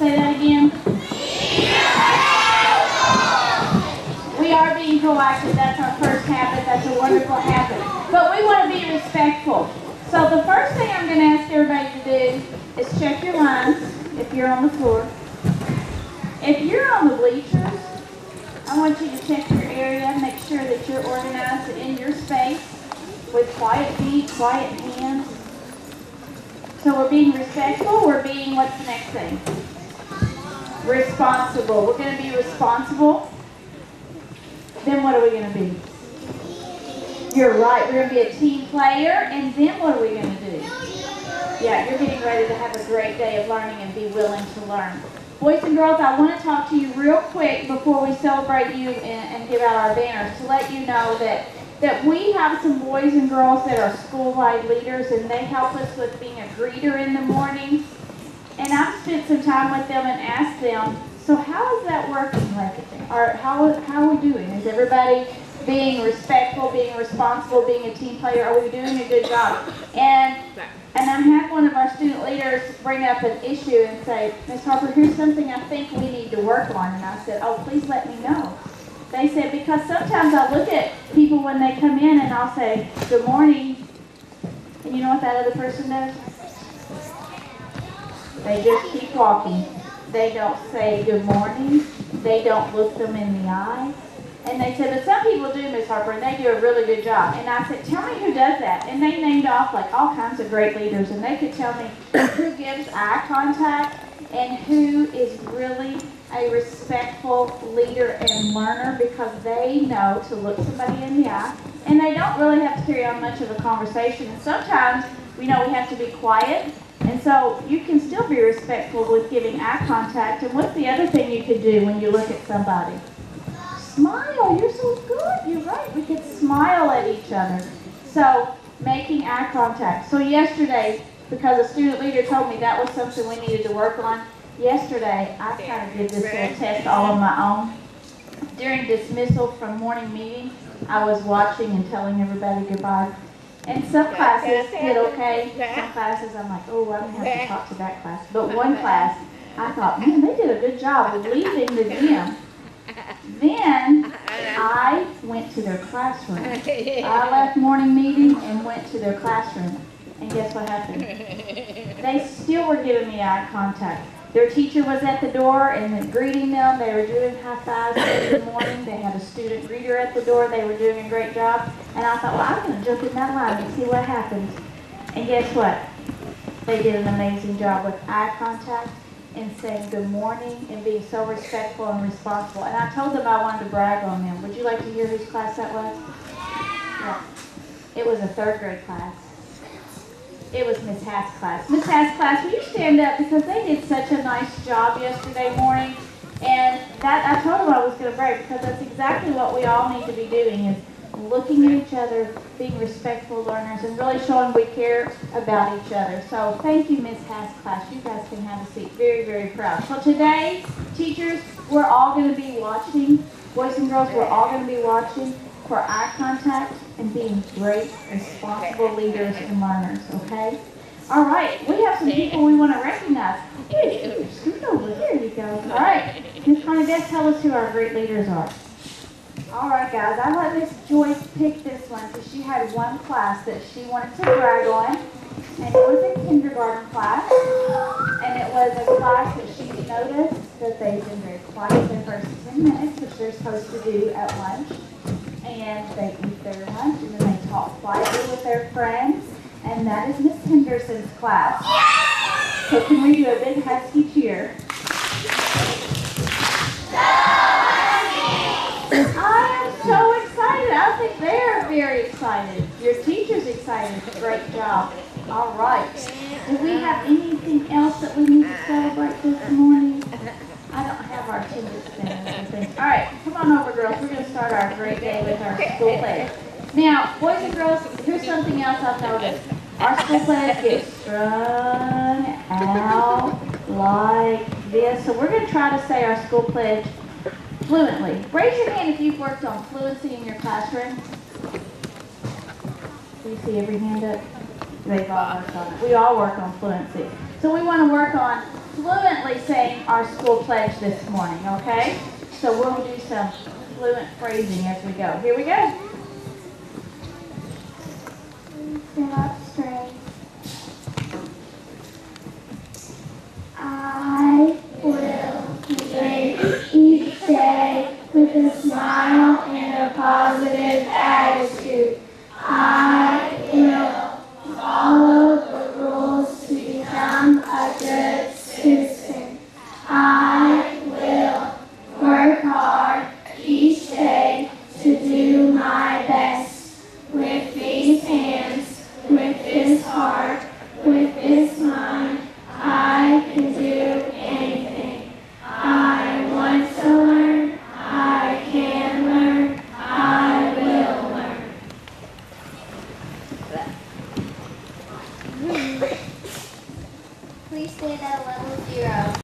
Say that again. We are being proactive. That's our first habit. That's a wonderful habit. But we want to be respectful. So the first thing I'm going to ask everybody to do is check your lines if you're on the floor. If you're on the bleachers, I want you to check your area, make sure that you're organized in your space with quiet feet, quiet hands. So we're being respectful. We're being, what's the next thing? Responsible. We're going to be responsible. Then what are we going to be? You're right. We're going to be a team player. And then what are we going to do? Yeah, you're getting ready to have a great day of learning and be willing to learn. Boys and girls, I want to talk to you real quick before we celebrate you and give out our banners to let you know that we have some boys and girls that are school-wide leaders, and they help us with being a greeter in the morning. And I've spent some time with them and asked them, so how is that working? Or how are we doing? Is everybody being respectful, being responsible, being a team player? Are we doing a good job? And I had one of our student leaders bring up an issue and say, Ms. Harper, here's something I think we need to work on. And I said, oh, please let me know. They said, because sometimes I look at people when they come in and I'll say, good morning. And you know what that other person does? They just keep walking. They don't say good morning. They don't look them in the eye. And they said, but some people do, Ms. Harper, and they do a really good job. And I said, tell me who does that. And they named off like all kinds of great leaders. And they could tell me who gives eye contact and who is really a respectful leader and learner, because they know to look somebody in the eye. And they don't really have to carry on much of a conversation. And sometimes we know we have to be quiet. And so you can still be respectful with giving eye contact. And what's the other thing you could do when you look at somebody? Smile. You're so good. You're right. We could smile at each other. So making eye contact. So yesterday, because a student leader told me that was something we needed to work on, yesterday I kind of did this little test all on my own. During dismissal from morning meeting, I was watching and telling everybody goodbye. And some classes did okay. Some classes I'm like, oh, I'm going to have to talk to that class. But one class, I thought, man, they did a good job of leaving the gym. Then I went to their classroom. I left morning meeting and went to their classroom. And guess what happened? They still were giving me eye contact. Their teacher was at the door and greeting them. They were doing high fives every morning. They had a student greeter at the door. They were doing a great job. And I thought, well, I'm going to jump in that line and see what happens. And guess what? They did an amazing job with eye contact and saying good morning and being so respectful and responsible. And I told them I wanted to brag on them. Would you like to hear whose class that was? Yeah. It was a third grade class. It was Miss Hatt's class. Miss Hatt's class, will you stand up, because they did such a nice job yesterday morning. And that I told them I was going to brag, because that's exactly what we all need to be doing, is looking at each other, being respectful learners, and really showing we care about each other. So thank you, Miss Hatt's class. You guys can have a seat. Very, very proud. So today, teachers, we're all going to be watching. Boys and girls, we're all going to be watching for eye contact and being great, responsible leaders and learners, okay? All right, we have some people we want to recognize. Hey, scoot over here, you go. All right, Ms. Carnadette, tell us who our great leaders are. All right, guys, I let Miss Joyce pick this one because she had one class that she wanted to brag on, and it was a kindergarten class, and it was a class that she noticed that they've been very quiet the first 10 minutes, which they're supposed to do at lunch. And they eat their lunch, and then they talk quietly with their friends, and that is Miss Henderson's class. So can we do a big husky cheer? I am so excited. I think they are very excited. Your teacher's excited. Great job. All right. Do we have anything else that we need to celebrate this morning? I don't have our attendance thing. All right, come on over, girls. We're going to start our great day with our school pledge. Now, boys and girls, here's something else I've noticed. Our school pledge gets strung out like this. So we're going to try to say our school pledge fluently. Raise your hand if you've worked on fluency in your classroom. Do you see every hand up? They've all worked on it. We all work on fluency. So we want to work on fluently faithfully saying our school pledge this morning, okay? So we'll do some fluent phrasing as we go. Here we go. Stand up straight. I will live each day with a smile and a positive attitude. I will follow the rules to become a good citizen. I will work hard each day to do my best. With these hands, with this heart, with this mind, I can do anything. I want to learn, I can learn, I will learn. Please stand at level 0.